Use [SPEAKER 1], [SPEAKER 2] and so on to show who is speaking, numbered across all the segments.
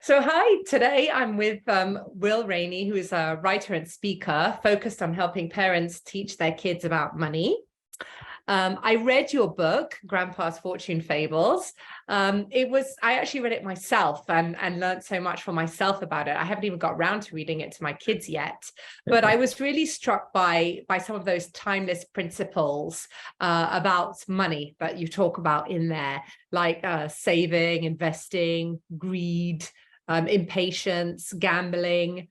[SPEAKER 1] So hi, today I'm with Will Rainey, who is a writer and speaker focused on helping parents teach their kids about money. I read your book, Grandpa's Fortune Fables. I actually read it myself and learned so much for myself about it. I haven't even got around to reading it to my kids yet, but I was really struck by some of those timeless principles about money that you talk about in there, like saving, investing, greed, impatience, gambling.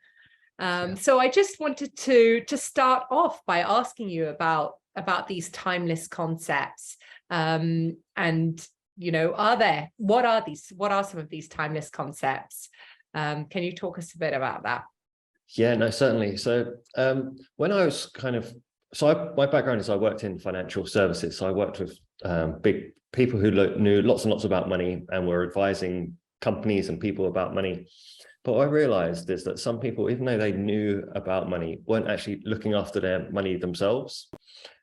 [SPEAKER 1] So I just wanted to start off by asking you about these timeless concepts. And what are some of these timeless concepts? Can you talk us a bit about that?
[SPEAKER 2] Yeah, no, certainly. So when I was my background is I worked in financial services. So I worked with big people who knew lots and lots about money and were advising companies and people about money. But what I realized is that some people, even though they knew about money, weren't actually looking after their money themselves.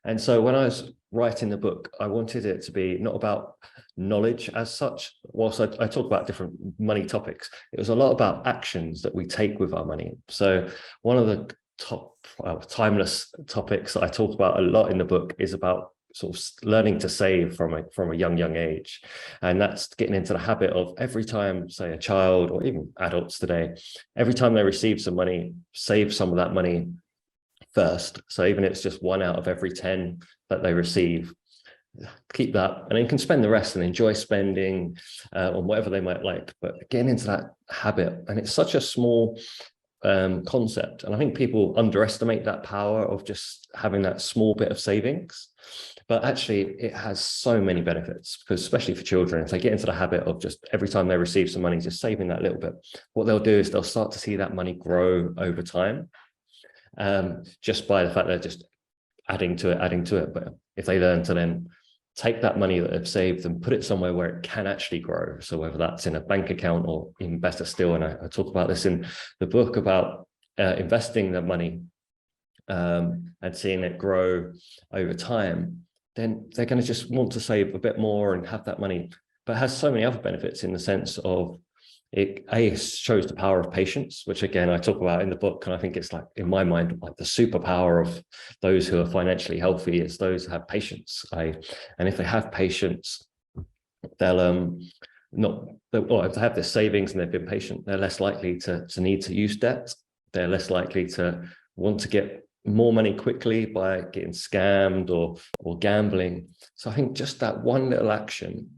[SPEAKER 2] And so when I was writing the book, I wanted it to be not about knowledge as such. Whilst I talk about different money topics, it was a lot about actions that we take with our money. So one of the top timeless topics that I talk about a lot in the book is about sort of learning to save from a young age. And that's getting into the habit of every time, say, a child or even adults today, every time they receive some money, save some of that money first. So even if it's just 1 out of every 10 that they receive, keep that, and then you can spend the rest and enjoy spending on whatever they might like. But getting into that habit, and it's such a small concept, and I think people underestimate that power of just having that small bit of savings. But actually, it has so many benefits, because especially for children, if they get into the habit of just every time they receive some money, just saving that little bit, what they'll do is they'll start to see that money grow over time, just by the fact they're just adding to it. But if they learn to then take that money that they've saved and put it somewhere where it can actually grow, so whether that's in a bank account or even better still, and I talk about this in the book about investing the money and seeing it grow over time, then they're going to just want to save a bit more and have that money. But it has so many other benefits in the sense of it shows the power of patience, which again I talk about in the book, and I think it's, like, in my mind, like the superpower of those who are financially healthy is those who have patience. And if they have patience, they'll if they have their savings and they've been patient, they're less likely to need to use debt. They're less likely to want to get more money quickly by getting scammed or gambling. So I think just that one little action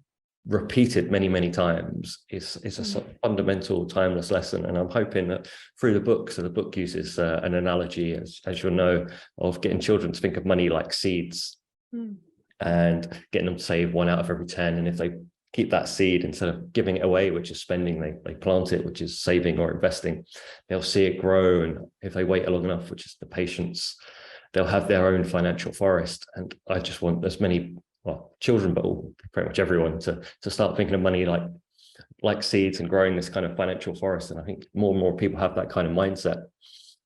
[SPEAKER 2] repeated many times is a sort of fundamental timeless lesson. And I'm hoping that through the book, so the book uses an analogy, as you'll know, of getting children to think of money like seeds, and getting them to save 1 out of every 10. And if they keep that seed, instead of giving it away, which is spending, they plant it, which is saving or investing, they'll see it grow. And if they wait long enough, which is the patience, they'll have their own financial forest. And I just want as many children, but pretty much everyone, to start thinking of money like seeds and growing this kind of financial forest. And I think more and more people have that kind of mindset,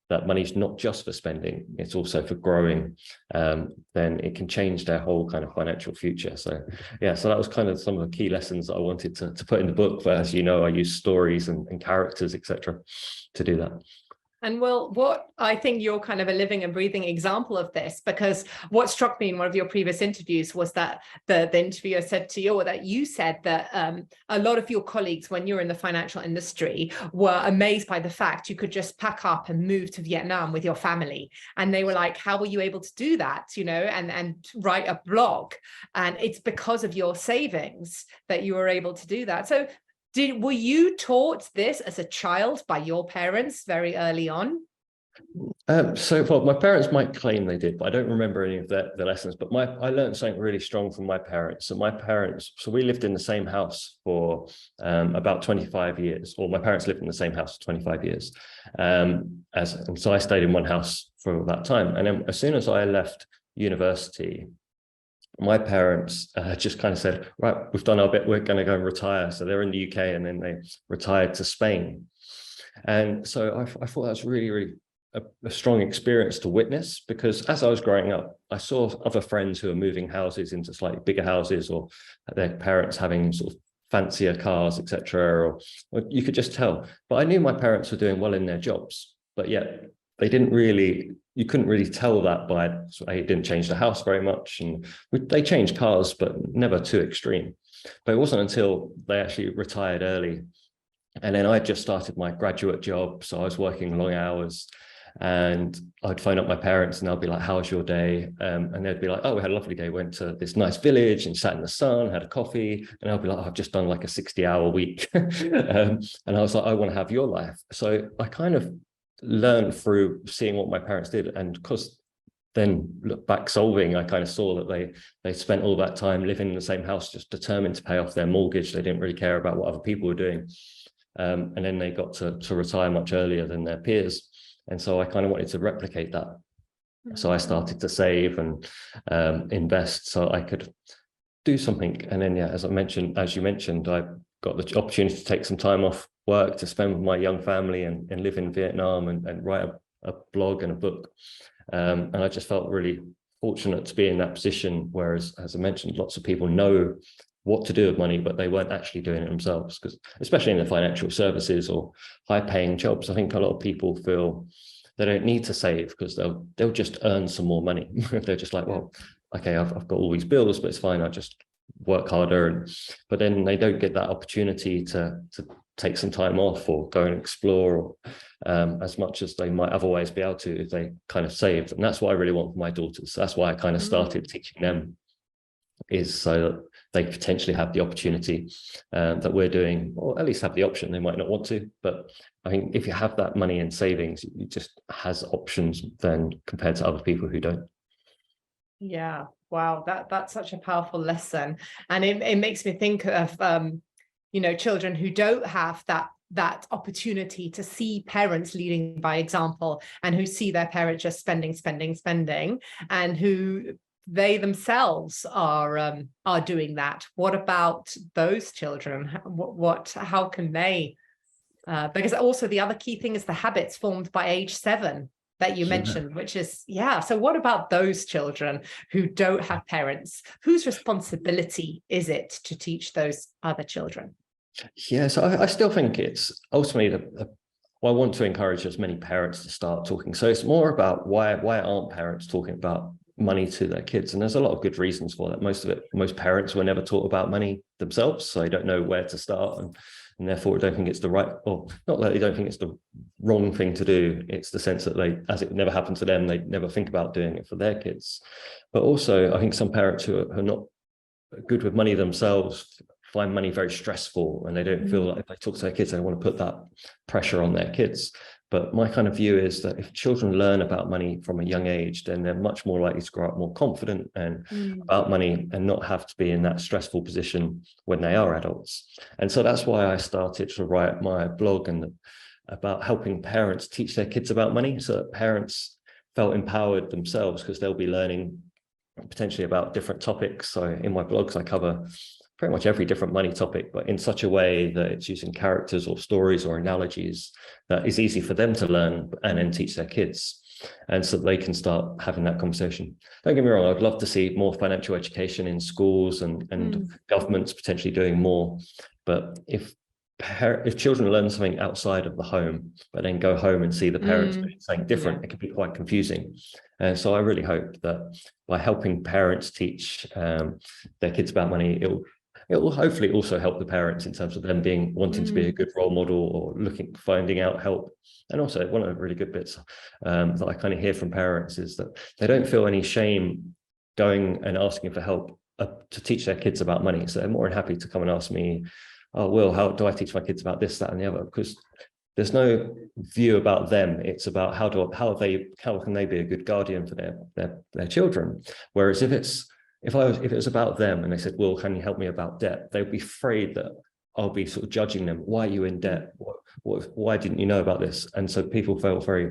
[SPEAKER 2] that money's not just for spending, it's also for growing. Then it can change their whole kind of financial future. So yeah, so that was kind of some of the key lessons that I wanted to put in the book. But as you know, I use stories and characters, etc., to do that.
[SPEAKER 1] And well, what I think you're kind of a living and breathing example of this, because what struck me in one of your previous interviews was that the interviewer said to you, or that you said that a lot of your colleagues, when you're in the financial industry, were amazed by the fact you could just pack up and move to Vietnam with your family. And they were like, how were you able to do that? And write a blog. And it's because of your savings that you were able to do that. So were you taught this as a child by your parents very early on?
[SPEAKER 2] Well, my parents might claim they did, but I don't remember any of the lessons. But I learned something really strong from my parents. So we lived in the same house for about 25 years, or my parents lived in the same house for 25 years. And so I stayed in one house for that time. And then as soon as I left university, my parents just kind of said, right, we've done our bit, we're going to go and retire. So they're in the UK, and then they retired to Spain. And so I thought that was really a strong experience to witness, because as I was growing up, I saw other friends who were moving houses into slightly bigger houses, or their parents having sort of fancier cars, etc. Or you could just tell. But I knew my parents were doing well in their jobs, but yet they didn't really, you couldn't really tell that by, they didn't change the house very much, and they changed cars, but never too extreme. But it wasn't until they actually retired early, and then I just started my graduate job, so I was working long hours, and I'd phone up my parents and I'd be like, how's your day? And they'd be like, oh, we had a lovely day, went to this nice village and sat in the sun, had a coffee. And I'll be like, oh, I've just done like a 60-hour week. And I was like, I want to have your life. So I kind of learned through seeing what my parents did. And because then look back solving, I kind of saw that they spent all that time living in the same house, just determined to pay off their mortgage. They didn't really care about what other people were doing. And then they got to retire much earlier than their peers. And so I kind of wanted to replicate that. So I started to save and invest so I could do something. And then, yeah, as you mentioned, I got the opportunity to take some time off work to spend with my young family and live in Vietnam and write a blog and a book. And I just felt really fortunate to be in that position, whereas, as I mentioned, lots of people know what to do with money, but they weren't actually doing it themselves. Because especially in the financial services or high-paying jobs, I think a lot of people feel they don't need to save because they'll just earn some more money. They're just like, well, okay, I've got all these bills, but it's fine. I'll just work harder. But then they don't get that opportunity to take some time off or go and explore as much as they might otherwise be able to if they kind of saved. And that's what I really want for my daughters. That's why I kind of started teaching them, is so that they potentially have the opportunity that we're doing, or at least have the option. They might not want to, but I think if you have that money in savings, it just has options then compared to other people who don't.
[SPEAKER 1] Yeah, wow, that's such a powerful lesson. And it makes me think of children who don't have that opportunity to see parents leading by example, and who see their parents just spending, and who they themselves are doing that. What about those children? How can they? Because also the other key thing is the habits formed by age 7 that you mentioned, which is, so what about those children who don't have parents? Whose responsibility is it to teach those other children?
[SPEAKER 2] Yeah, so I still think it's ultimately I want to encourage as many parents to start talking. So it's more about why aren't parents talking about money to their kids? And there's a lot of good reasons for that. Most parents were never taught about money themselves, so they don't know where to start, and therefore don't think it's the right, or not that they don't think it's the wrong thing to do. It's the sense that as it never happened to them, they never think about doing it for their kids. But also, I think some parents who are not good with money themselves find money very stressful, and they don't feel like if they talk to their kids, they want to put that pressure on their kids. But my kind of view is that if children learn about money from a young age, then they're much more likely to grow up more confident and about money, and not have to be in that stressful position when they are adults. And so that's why I started to write my blog and about helping parents teach their kids about money, so that parents felt empowered themselves, because they'll be learning potentially about different topics. So in my blogs, I cover pretty much every different money topic, but in such a way that it's using characters or stories or analogies that is easy for them to learn and then teach their kids. And so they can start having that conversation. Don't get me wrong, I'd love to see more financial education in schools and governments potentially doing more. But if children learn something outside of the home, but then go home and see the parents doing something different, it can be quite confusing. And so I really hope that by helping parents teach their kids about money, it will hopefully also help the parents in terms of them wanting to be a good role model, or finding out help. And also, one of the really good bits that I kind of hear from parents is that they don't feel any shame going and asking for help to teach their kids about money. So they're more than happy to come and ask me, oh, Will, how do I teach my kids about this, that, and the other? Because there's no view about them. It's about how can they be a good guardian for their children. Whereas if it was about them and they said, well, can you help me about debt? They'd be afraid that I'll be sort of judging them. Why are you in debt? Why didn't you know about this? And so people felt a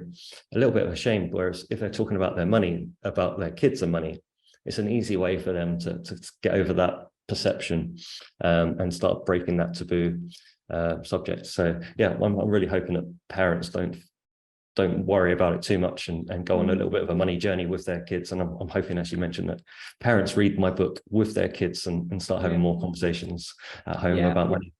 [SPEAKER 2] little bit ashamed. Whereas if they're talking about their money, about their kids and money, it's an easy way for them to get over that perception and start breaking that taboo subject. So yeah, I'm really hoping that parents don't don't worry about it too much and go on a little bit of a money journey with their kids. And I'm hoping, as you mentioned, that parents read my book with their kids and start having more conversations at home about money.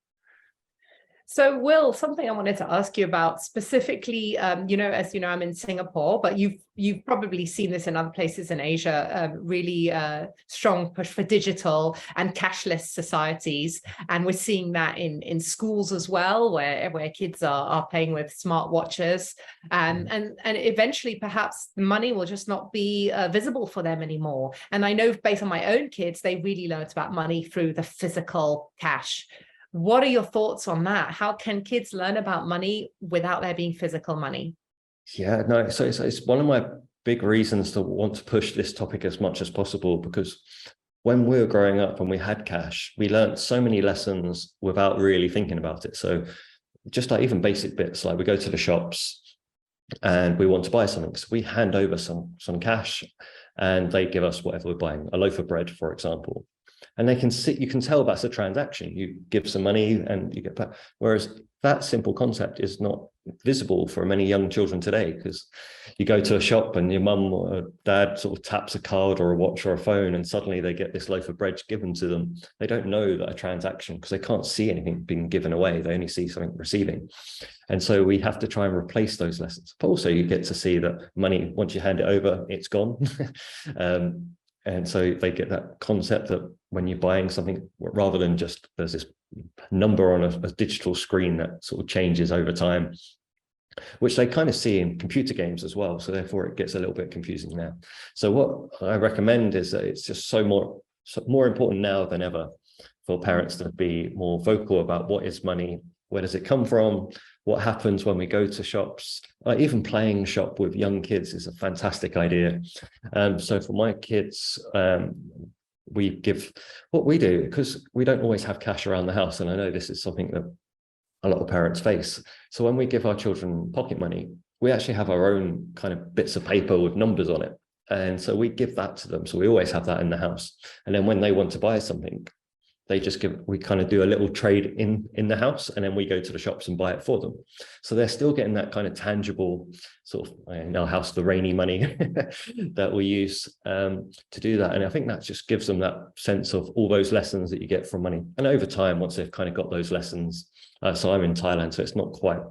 [SPEAKER 1] So, Will, something I wanted to ask you about specifically, you know, as you know, I'm in Singapore, but you've probably seen this in other places in Asia, really strong push for digital and cashless societies. And we're seeing that in schools as well, where kids are paying with smart watches. And eventually, perhaps money will just not be visible for them anymore. And I know based on my own kids, they really learned about money through the physical cash. What are your thoughts on that? How can kids learn about money without there being physical money?
[SPEAKER 2] Yeah, no, so it's one of my big reasons to want to push this topic as much as possible, because when we were growing up and we had cash, we learned so many lessons without really thinking about it. So just like even basic bits, like we go to the shops and we want to buy something. So we hand over some cash and they give us whatever we're buying, a loaf of bread, for example. And they can see, you can tell that's a transaction. You give some money and you get back. Whereas that simple concept is not visible for many young children today, because you go to a shop and your mum or dad sort of taps a card or a watch or a phone and suddenly they get this loaf of bread given to them. They don't know that a transaction, because they can't see anything being given away. They only see something receiving. And so we have to try and replace those lessons. But also you get to see that money, once you hand it over, it's gone. And so they get that concept that when you're buying something, rather than just there's this number on a digital screen that sort of changes over time, which they kind of see in computer games as well. So therefore it gets a little bit confusing now. So what I recommend is that it's just more important now than ever for parents to be more vocal about what is money, where does it come from, what happens when we go to shops. Even playing shop with young kids is a fantastic idea. So for my kids, we give what we do, because we don't always have cash around the house. And I know this is something that a lot of parents face. So when we give our children pocket money, we actually have our own kind of bits of paper with numbers on it. And so we give that to them. So we always have that in the house. And then when they want to buy something, we kind of do a little trade in the house, and then we go to the shops and buy it for them. So they're still getting that kind of tangible sort of, in our house, the rainy money that we use to do that. And I think that just gives them that sense of all those lessons that you get from money. And over time, once they've kind of got those lessons, so I'm in Thailand, so it's not quite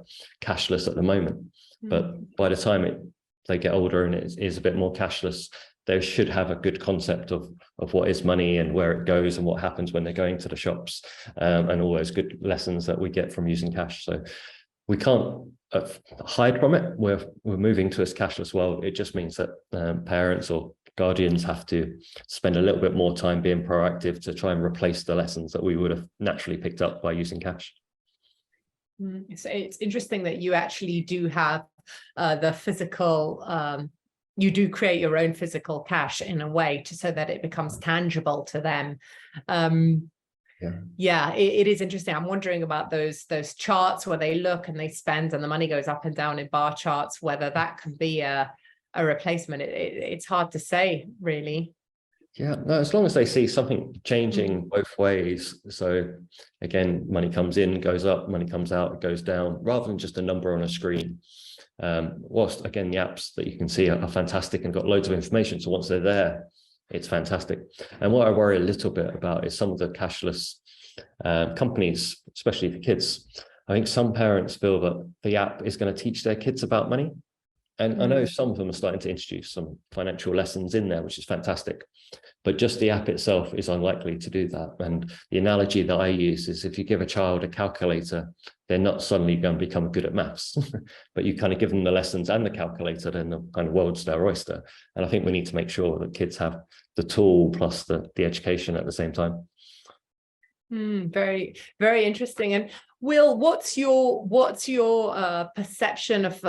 [SPEAKER 2] cashless at the moment, but by the time they get older and it is a bit more cashless, they should have a good concept of what is money and where it goes and what happens when they're going to the shops, and all those good lessons that we get from using cash. So we can't hide from it. We're moving to this cashless world. It just means that parents or guardians have to spend a little bit more time being proactive to try and replace the lessons that we would have naturally picked up by using cash.
[SPEAKER 1] So it's interesting that you actually do have the physical, you do create your own physical cash in a way so that it becomes tangible to them. Yeah, it is interesting. I'm wondering about those charts where they look and they spend and the money goes up and down in bar charts, whether that can be a replacement. It's hard to say, really.
[SPEAKER 2] Yeah, no, as long as they see something changing both ways. So again, money comes in, goes up, money comes out, it goes down, rather than just a number on a screen. Whilst again, the apps that you can see are fantastic and got loads of information. So once they're there, it's fantastic. And what I worry a little bit about is some of the cashless companies, especially for kids. I think some parents feel that the app is going to teach their kids about money. And I know some of them are starting to introduce some financial lessons in there, which is fantastic. But just the app itself is unlikely to do that. And the analogy that I use is if you give a child a calculator, they're not suddenly going to become good at maths, but you kind of give them the lessons and the calculator, then the kind of world's their oyster. And I think we need to make sure that kids have the tool plus the education at the same time.
[SPEAKER 1] Very, very interesting. And Will, what's your perception of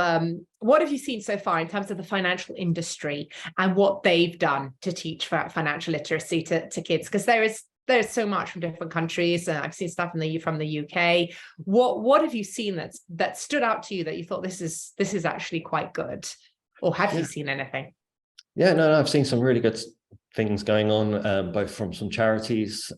[SPEAKER 1] what have you seen so far in terms of the financial industry and what they've done to teach financial literacy to kids? Because there's so much from different countries, and I've seen stuff from the UK. What have you seen that stood out to you that you thought this is actually quite good, or have you seen anything?
[SPEAKER 2] Yeah, no, I've seen some really good things going on, both from some charities,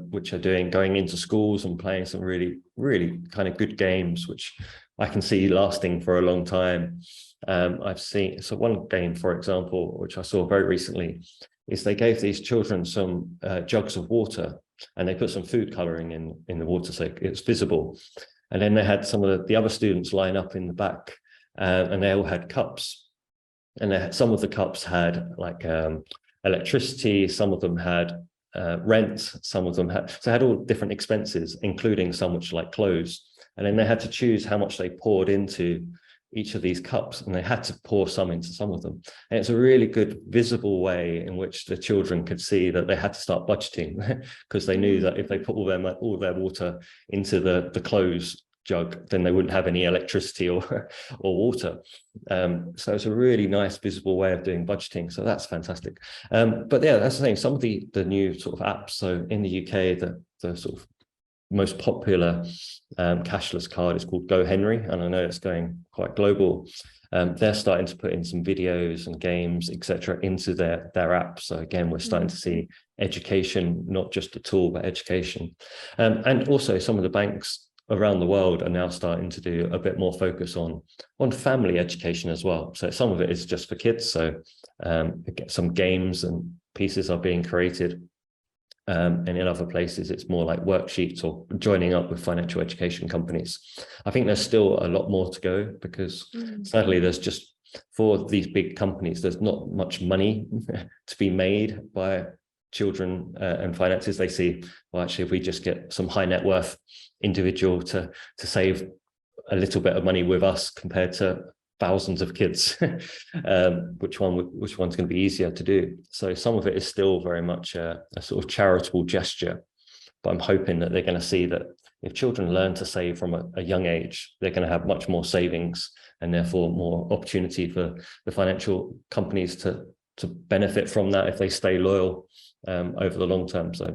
[SPEAKER 2] which are going into schools and playing some really, really kind of good games, which I can see lasting for a long time. I've seen, so one game, for example, which I saw very recently, is they gave these children some jugs of water, and they put some food coloring in the water so it's visible. And then they had some of the other students line up in the back, and they all had cups. And some of the cups had like electricity, some of them had rent, some of them had all different expenses, including some which like clothes. And then they had to choose how much they poured into each of these cups, and they had to pour some into some of them. And it's a really good visible way in which the children could see that they had to start budgeting, because they knew that if they put all their water into the clothes jug, then they wouldn't have any electricity or water. So it's a really nice visible way of doing budgeting. So that's fantastic. But yeah, that's the thing. Some of the new sort of apps. So in the UK, the sort of most popular cashless card is called Go Henry, and I know it's going quite global. They're starting to put in some videos and games, etc., into their app. So again, we're starting to see education, not just a tool, but education. And also some of the banks around the world are now starting to do a bit more focus on family education as well. So some of it is just for kids. So some games and pieces are being created. And in other places, it's more like worksheets or joining up with financial education companies. I think there's still a lot more to go, because sadly, there's just, for these big companies, there's not much money to be made by children and finances. They see, well, actually, if we just get some high net worth individual to save a little bit of money with us compared to thousands of kids, which one's going to be easier to do? So some of it is still very much a sort of charitable gesture, but I'm hoping that they're going to see that if children learn to save from a young age, they're going to have much more savings, and therefore more opportunity for the financial companies to benefit from that if they stay loyal over the long term. So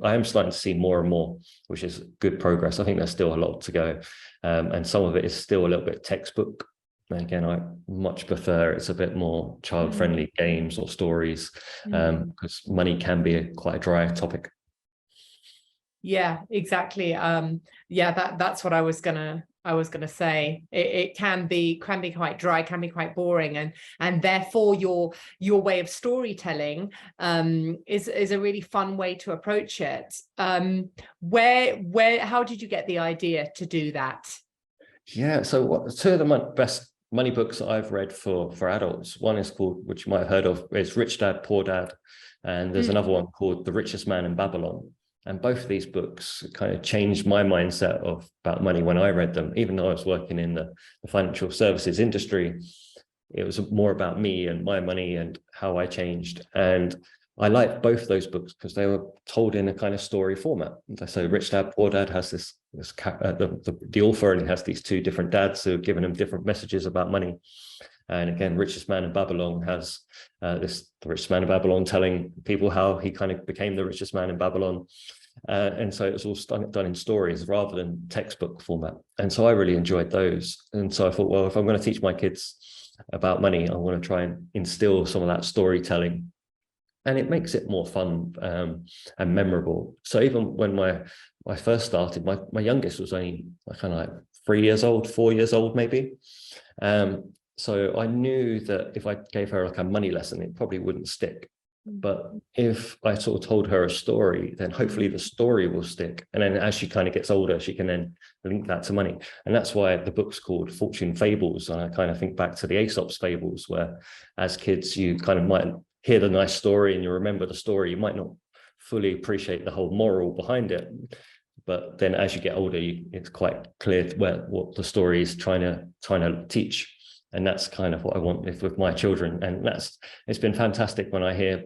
[SPEAKER 2] I am starting to see more and more, which is good progress. I think there's still a lot to go, and some of it is still a little bit textbook. And again, I much prefer it's a bit more child-friendly games or stories, because money can be quite a dry topic.
[SPEAKER 1] Yeah, exactly. Yeah, that's what I was gonna say. It can be quite dry, can be quite boring, and therefore your way of storytelling is a really fun way to approach it. How did you get the idea to do that?
[SPEAKER 2] Yeah, so two of the best money books that I've read for adults, one is called, which you might have heard of, is Rich Dad, Poor Dad, and there's another one called The Richest Man in Babylon. And both of these books kind of changed my mindset about money when I read them. Even though I was working in the financial services industry, it was more about me and my money and how I changed. And I liked both those books because they were told in a kind of story format. So Rich Dad, Poor Dad has the author only has these two different dads who have given him different messages about money. And again, Richest Man in Babylon has the richest man in Babylon telling people how he kind of became the richest man in Babylon. And so it was all done in stories rather than textbook format. And so I really enjoyed those. And so I thought, well, if I'm going to teach my kids about money, I want to try and instill some of that storytelling. And it makes it more fun and memorable. So even when I first started, my youngest was only kind of like 3 years old, 4 years old, maybe. So I knew that if I gave her like a money lesson, it probably wouldn't stick. But if I sort of told her a story, then hopefully the story will stick. And then as she kind of gets older, she can then link that to money. And that's why the book's called Fortune Fables. And I kind of think back to the Aesop's fables, where as kids, you kind of might hear the nice story and you remember the story. You might not fully appreciate the whole moral behind it. But then as you get older, it's quite clear what the story is trying to teach. And that's kind of what I want with my children. And it's been fantastic when I hear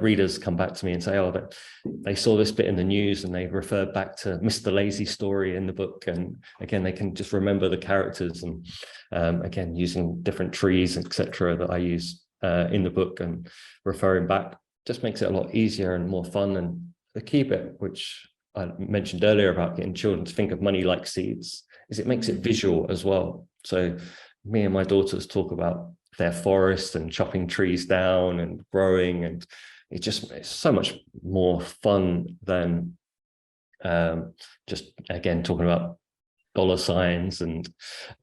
[SPEAKER 2] readers come back to me and say, oh, but they saw this bit in the news and they referred back to Mr. Lazy story in the book. And again, they can just remember the characters, and again, using different trees, etc., that I use in the book and referring back just makes it a lot easier and more fun. And the key bit, which I mentioned earlier about getting children to think of money like seeds, is it makes it visual as well. So me and my daughters talk about their forest and chopping trees down and growing, and it's so much more fun than just again talking about dollar signs and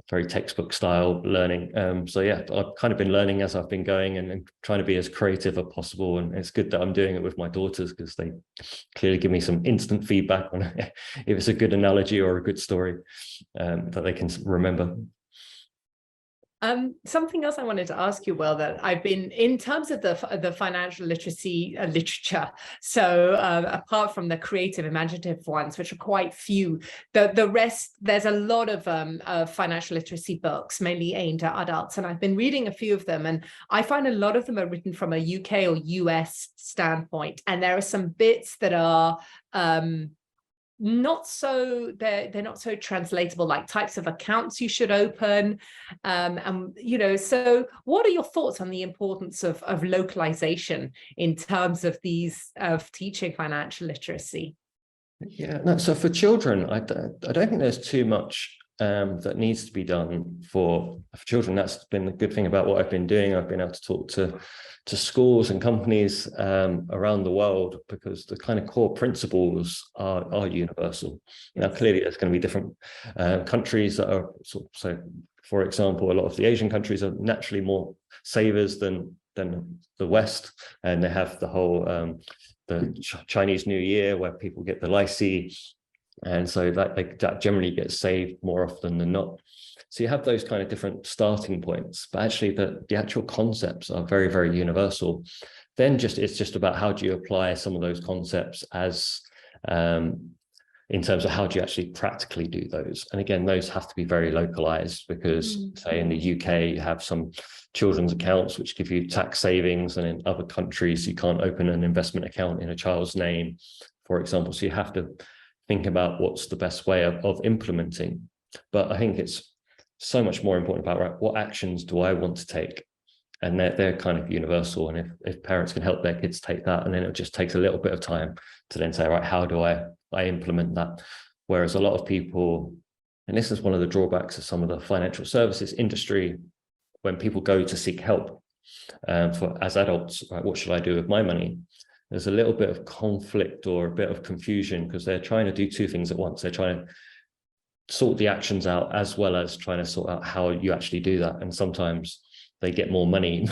[SPEAKER 2] very textbook style learning. So yeah, I've kind of been learning as I've been going and trying to be as creative as possible. And it's good that I'm doing it with my daughters because they clearly give me some instant feedback on if it's a good analogy or a good story that they can remember.
[SPEAKER 1] Something else I wanted to ask you, Will, that I've been in terms of the financial literacy literature. So apart from the creative, imaginative ones, which are quite few, the rest, there's a lot of financial literacy books, mainly aimed at adults. And I've been reading a few of them, and I find a lot of them are written from a UK or US standpoint. And there are some bits that are not so they're not so translatable, like types of accounts you should open, and you know, so what are your thoughts on the importance of localization in terms of these of teaching financial literacy?
[SPEAKER 2] Yeah, no, so for children, I don't think there's too much that needs to be done for children. That's been the good thing about what I've been doing. I've been able to talk to schools and companies around the world because the kind of core principles are universal. Now, clearly, there's going to be different countries that are so. For example, a lot of the Asian countries are naturally more savers than the West, and they have the whole the Chinese New Year where people get the lycée. And so that generally gets saved more often than not. So you have those kind of different starting points, but actually the actual concepts are very, very universal. Then it's just about how do you apply some of those concepts as in terms of how do you actually practically do those. And again, those have to be very localized because say in the UK, you have some children's accounts which give you tax savings, and in other countries, you can't open an investment account in a child's name, for example. So you have to think about what's the best way of implementing. But I think it's so much more important about, right, what actions do I want to take? And they're kind of universal. And if parents can help their kids take that, and then it just takes a little bit of time to then say, right, how do I implement that? Whereas a lot of people, and this is one of the drawbacks of some of the financial services industry, when people go to seek help as adults, right, what should I do with my money? There's a little bit of conflict or a bit of confusion because they're trying to do two things at once. They're trying to sort the actions out as well as trying to sort out how you actually do that. And sometimes they get more money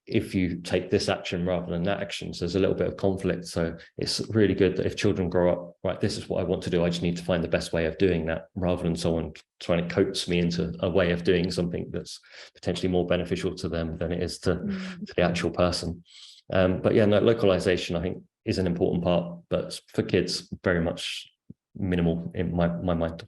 [SPEAKER 2] if you take this action rather than that action. So there's a little bit of conflict. So it's really good that if children grow up, right, this is what I want to do, I just need to find the best way of doing that, rather than someone trying to coax me into a way of doing something that's potentially more beneficial to them than it is to the actual person. But yeah, no, localization, I think, is an important part, but for kids, very much minimal in my mind.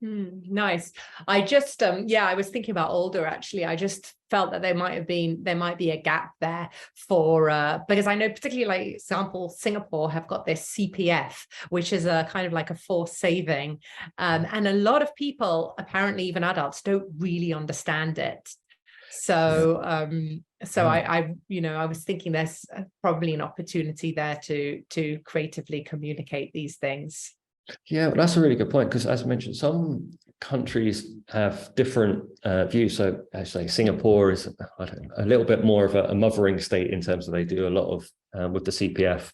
[SPEAKER 1] Nice. I just I was thinking about older, actually. I just felt that there might be a gap there for because I know particularly, like example, Singapore have got this CPF, which is a kind of like a forced saving, and a lot of people, apparently even adults, don't really understand it. So I was thinking there's probably an opportunity there to creatively communicate these things.
[SPEAKER 2] Yeah, well, that's a really good point, because as I mentioned, some countries have different views. So actually Singapore is a little bit more of a mothering state in terms of they do a lot of with the CPF,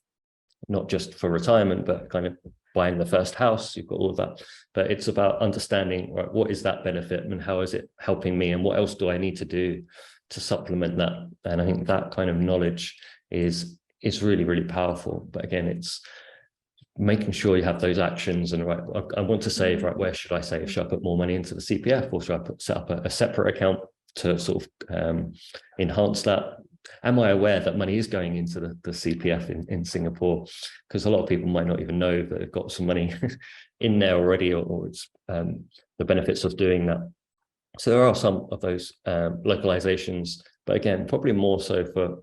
[SPEAKER 2] not just for retirement, but kind of buying the first house. You've got all of that, but it's about understanding, right, what is that benefit and how is it helping me, and what else do I need to do to supplement that? And I think that kind of knowledge is really, really powerful. But again, it's making sure you have those actions, and right, I want to save, right, where should I save? Should I put more money into the CPF, or should I set up a separate account to sort of enhance that? Am I aware that money is going into the CPF in Singapore? Because a lot of people might not even know that they've got some money in there already, or it's the benefits of doing that. So there are some of those localizations, but again, probably more so for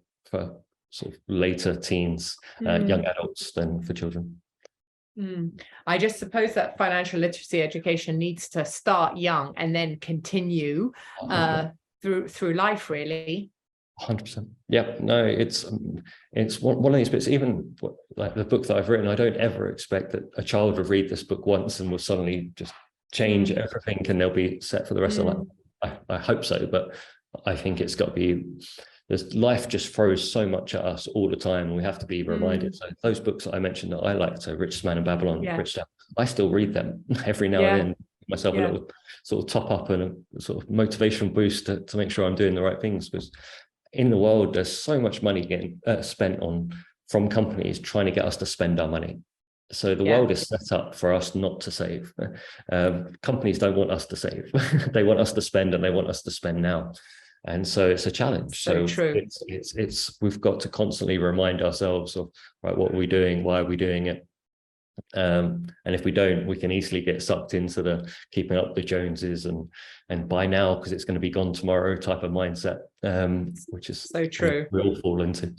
[SPEAKER 2] sort of later teens, young adults, than for children.
[SPEAKER 1] I just suppose that financial literacy education needs to start young and then continue through life, really.
[SPEAKER 2] 100%. Yeah, no, it's one of these bits. Even like the book that I've written, I don't ever expect that a child will read this book once and will suddenly just change everything and they'll be set for the rest of life. I hope so, but I think it's got to be. Life just throws so much at us all the time, and we have to be reminded. So those books that I mentioned that I like, so Richest Man in Babylon, Rich Dad, I still read them every now and then, myself a little sort of top up and a sort of motivational boost to make sure I'm doing the right things, because in the world there's so much money getting spent from companies trying to get us to spend our money. So the world is set up for us not to save. Companies don't want us to save. They want us to spend, and they want us to spend now. And so it's a challenge.
[SPEAKER 1] So true.
[SPEAKER 2] We've got to constantly remind ourselves of, right, what are we doing? Why are we doing it? And if we don't, we can easily get sucked into the keeping up the Joneses and buy now because it's going to be gone tomorrow type of mindset, which is
[SPEAKER 1] so true.
[SPEAKER 2] We all fall into.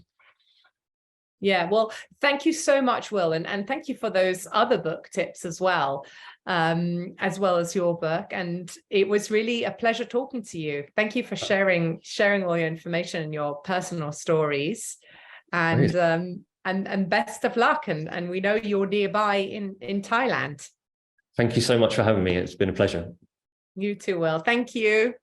[SPEAKER 1] Yeah, well, thank you so much, Will, and thank you for those other book tips as well as your book. And it was really a pleasure talking to you. Thank you for sharing all your information and your personal stories. And and best of luck. And we know you're nearby in Thailand.
[SPEAKER 2] Thank you so much for having me. It's been a pleasure.
[SPEAKER 1] You too, Will. Thank you.